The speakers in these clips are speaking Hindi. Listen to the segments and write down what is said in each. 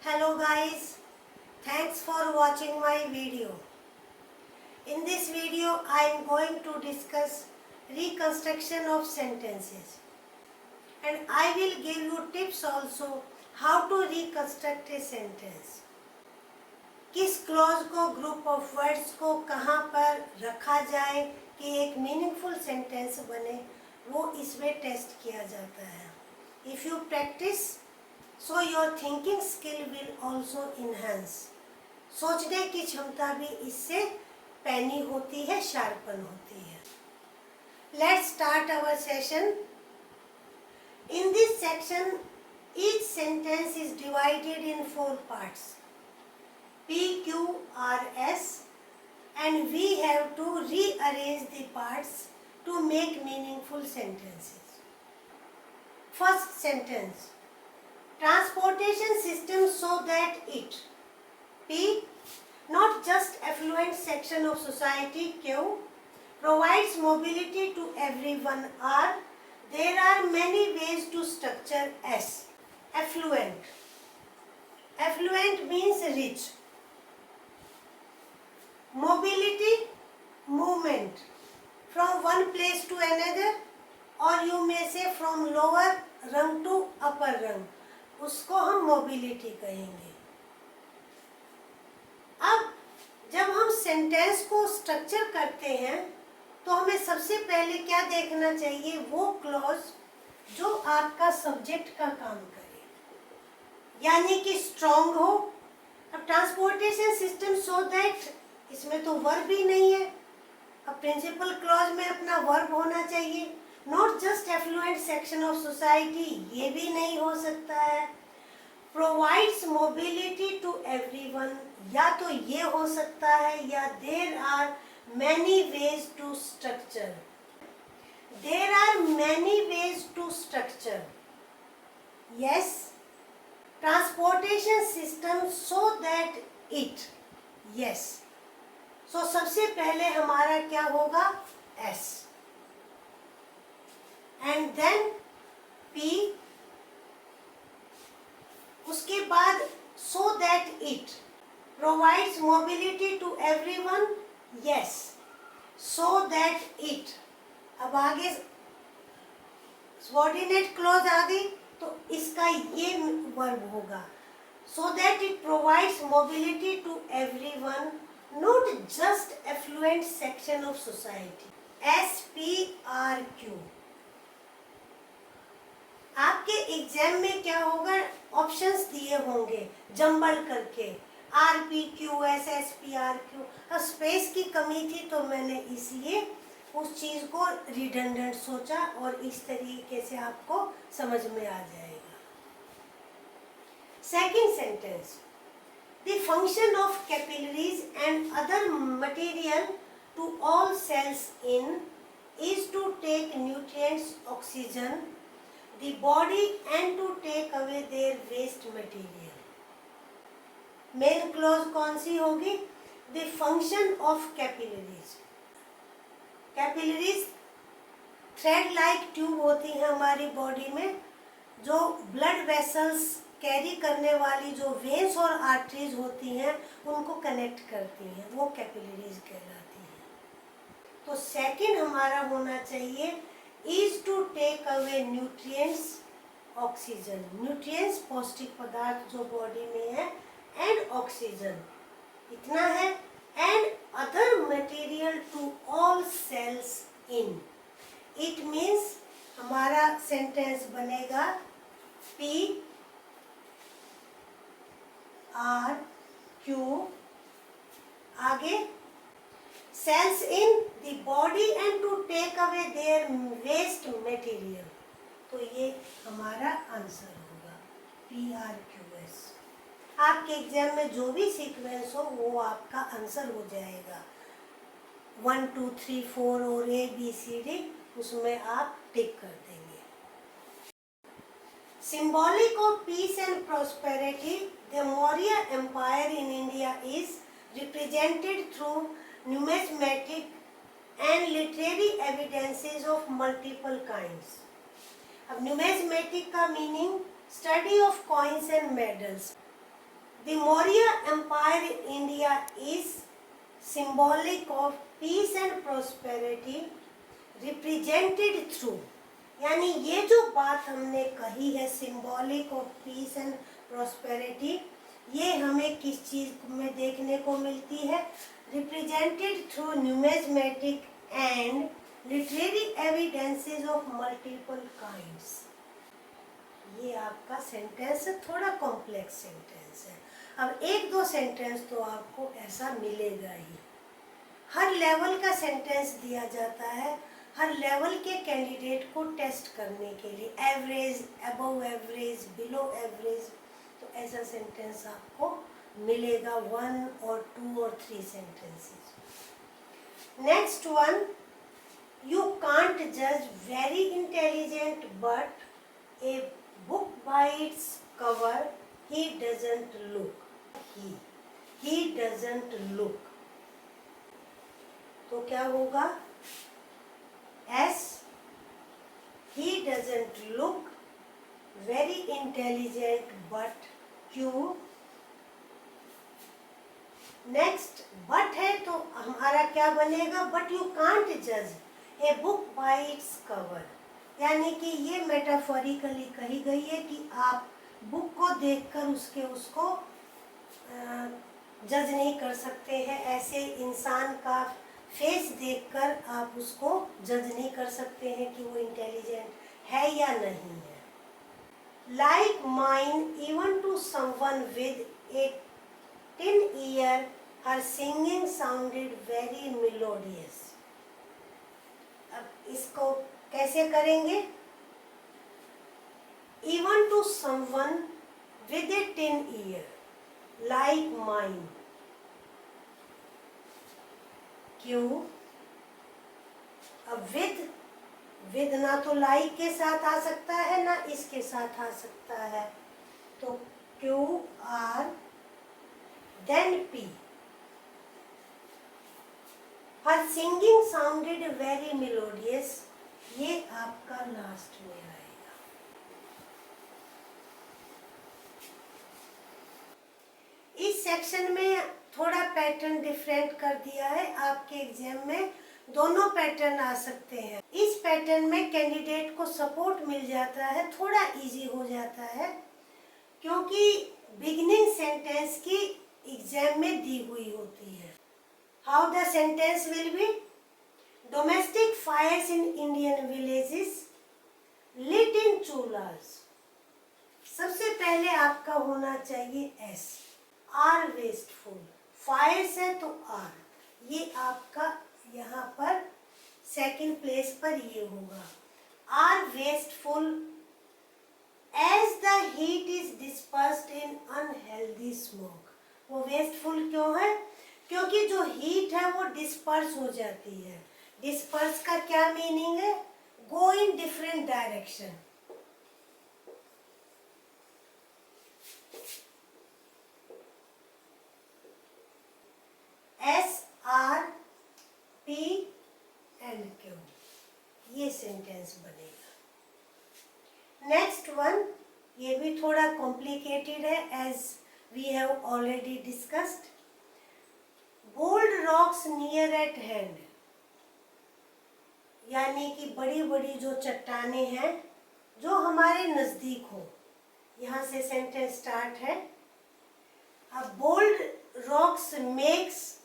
Hello guys, thanks for watching my video. In this video I am going to discuss reconstruction of sentences and I will give you tips also how to reconstruct a sentence. किस क्लॉज को ग्रुप ऑफ वर्ड्स को कहाँ पर रखा जाए कि एक मीनिंगफुल सेंटेंस बने, वो इसमें टेस्ट किया जाता है. If you practice so your thinking skill will also enhance. सोचने की क्षमता भी इससे पैनी होती है, शार्पन होती है. Let's start our session. In this section each sentence is divided in 4 parts, P, Q, R, S, and we have to rearrange the parts to make meaningful sentences. First sentence, transportation system so that it, P, not just affluent section of society, Q, provides mobility to everyone. R, there are many ways to structure. S, affluent. Affluent means rich. Mobility, movement from one place to another, or you may say from lower rung to upper rung, उसको हम मोबिलिटी कहेंगे. अब जब हम सेंटेंस को स्ट्रक्चर करते हैं तो हमें सबसे पहले क्या देखना चाहिए, वो क्लॉज जो आपका सब्जेक्ट का काम करे, यानी कि स्ट्रॉन्ग हो. अब ट्रांसपोर्टेशन सिस्टम सो दैट, इसमें तो वर्ब ही नहीं है. अब प्रिंसिपल क्लॉज में अपना वर्ब होना चाहिए. Not just affluent section of society, ये भी नहीं हो सकता है. प्रोवाइड्स मोबिलिटी टू एवरीवन, या तो ये हो सकता है, या there are many ways to structure. There are many ways to structure. Yes, transportation system so that it. Yes, so सबसे पहले हमारा क्या होगा, एस, एंड देन पी, उसके बाद so that it provides mobility to everyone. Yes, so that it. अब आगे सबऑर्डिनेट क्लॉज आ गई तो इसका ये वर्ब होगा, so that it provides mobility to everyone, not just affluent section of society. SPRQ. आपके एग्जाम में क्या होगा, ऑप्शंस दिए होंगे जंबल करके, RPQS, SPRQ. अब स्पेस की कमी थी तो मैंने इसलिए उस चीज को रिडंडेंट सोचा और इस तरीके से आपको समझ में आ जाएगा. Second sentence, the function of capillaries and other material to all cells in is to take nutrients, oxygen, the body and to take away their waste material. Main clause कौन सी होगी, the function of capillaries. Capillaries thread like tube होती हैं हमारी बॉडी में, जो ब्लड वेसल्स कैरी करने वाली जो वेन्स और आर्टरीज होती हैं उनको कनेक्ट करती हैं, वो कैपिलरीज कहलाती हैं. तो सेकंड हमारा होना चाहिए is to take away nutrients, oxygen. Nutrients पौष्टिक पदार्थ जो बॉडी में है, एंड ऑक्सीजन, इतना है, and other material to all cells in. It means हमारा सेंटेंस बनेगा पी R Q, आगे cells in the body and to take away their waste material. तो ये हमारा आंसर होगा PRQS. आपके एग्जाम में जो भी सीक्वेंस हो वो आपका आंसर हो जाएगा. 1 2 3 4 और ABCD, उसमें आप टिक कर देंगे. Symbolic of peace and prosperity, the Maurya Empire in India is represented through numismatic and literary evidences of multiple kinds. अब numismatic का meaning study of coins and medals. The Maurya Empire in India is symbolic of peace and prosperity represented through, यानी ये जो बात हमने कही है symbolic of peace and prosperity, ये हमें किस चीज़ में देखने को मिलती है? Represented through numismatic and literary evidences of multiple kinds. ये आपका सेंटेंस थोड़ा कॉम्प्लेक्स सेंटेंस है। अब एक दो सेंटेंस तो आपको ऐसा मिलेगा ही। हर लेवल का सेंटेंस दिया जाता है, हर लेवल के कैंडिडेट को टेस्ट करने के लिए, average, above average, below average, तो ऐसा सेंटेंस आपको मिलेगा 1 और 2 और 3 sentences. Next one, you can't जज very intelligent but a book by its cover he doesn't look. He doesn't look, तो क्या होगा? Yes, he doesn't look very intelligent but क्यों? नेक्स्ट but है तो हमारा क्या बनेगा? but you can't judge a book by its cover, यानी कि ये मेटाफोरिकली कही गई है कि आप बुक को देखकर उसको जज नहीं कर सकते हैं। ऐसे इंसान का फेस देखकर आप उसको जज नहीं कर सकते हैं कि वो इंटेलिजेंट है या नहीं है। Like mine even to someone with a 10 year her singing sounded very melodious. अब इसको कैसे करेंगे? Even to someone with a 10 year like mine, क्यों? अब विद ना तो लाइक के साथ आ सकता है ना इसके साथ आ सकता है, तो क्यू आर देन पी। हर सिंगिंग साउंडेड वेरी मेलोडियस, ये आपका लास्ट में आएगा। इस सेक्शन में थोड़ा पैटर्न डिफरेंट कर दिया है। आपके एग्जाम में दोनों पैटर्न आ सकते हैं। इस पैटर्न में कैंडिडेट को सपोर्ट मिल जाता है, थोड़ा इजी हो जाता है, क्योंकि बिगिनिंग सेंटेंस की एग्जाम में दी हुई होती है। How the sentence will be? Domestic fires in Indian villages lit in chulhas. सबसे पहले आपका होना चाहिए एस, आर वेस्टफुल। फायर्स है तो आर, ये आपका यहाँ पर सेकंड प्लेस पर ये होगा। Are wasteful as the heat is dispersed in unhealthy smoke. वो वेस्टफुल क्यों है? क्योंकि जो हीट है वो डिस्पर्स हो जाती है। डिस्पर्स का क्या मीनिंग है? Go in different direction. S R P and Q, ये सेंटेंस बनेगा। नेक्स्ट वन, ये भी थोड़ा कॉम्प्लिकेटेड है as we have already discussed. Bold rocks near at hand, यानी कि बड़ी बड़ी जो चट्टानें हैं जो हमारे नज़दीक हो, यहाँ से सेंटेंस स्टार्ट है। अब बोल्ड रॉक्स मेक्स,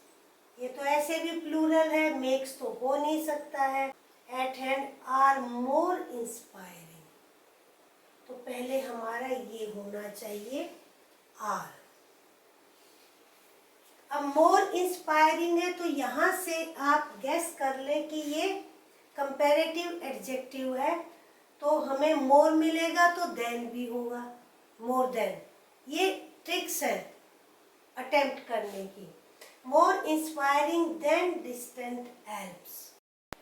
ये तो ऐसे भी प्लूरल है, मेक्स तो हो नहीं सकता है। At hand are more inspiring, तो पहले हमारा ये होना चाहिए आर। अब मोर इंस्पायरिंग है तो यहाँ से आप गेस कर लें कि ये कंपैरेटिव एडजेक्टिव है, तो हमें मोर मिलेगा तो देन भी होगा, मोर देन। ये ट्रिक्स है अटेम्प्ट करने की। More inspiring than distant Alps.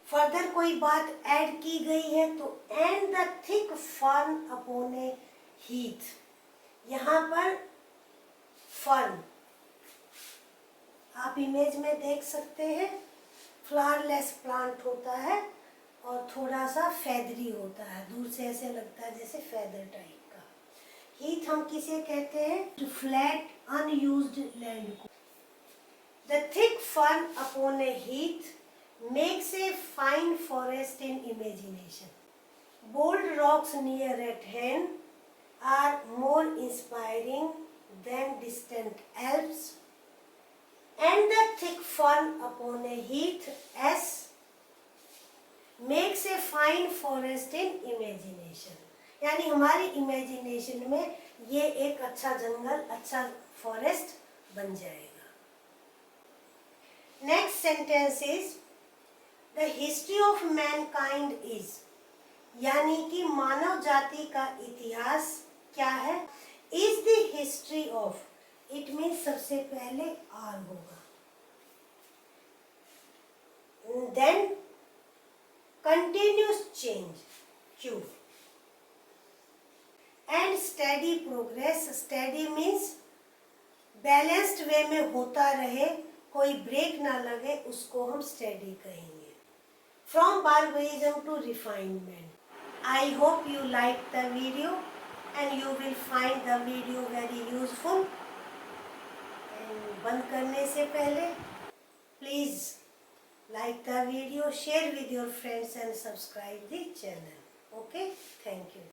Further कोई बात ऐड की गई है तो and the thick fern upon a heath, यहाँ पर फर्न आप इमेज में देख सकते हैं, फ्लावरलेस प्लांट होता है और थोड़ा सा फेदरी होता है, दूर से ऐसे लगता है जैसे फेदर टाइप का। हीथ हम किसे कहते हैं? फ्लैट अनयूज्ड लैंड को। The thick fern upon a heath makes a fine forest in imagination. Bold rocks near at hand are more inspiring than distant Alps, and the thick fern upon a heath S makes a fine forest in imagination. यानी हमारी इमेजिनेशन में ये एक अच्छा जंगल, अच्छा फॉरेस्ट बन जाएगा. Next sentence is the history of mankind is, यानी कि मानव जाति का इतिहास क्या है? Is the history of, it mean सबसे पहले आर होगा. Then continuous change Q, and study progress. Study means balanced way में होता रहे, कोई ब्रेक ना लगे, उसको हम स्टडी कहेंगे. From barbarism to refinement. I hope you liked the video and you will find the video very useful. And बंद करने से पहले please like the video, share with your friends and subscribe the channel. Okay, thank you.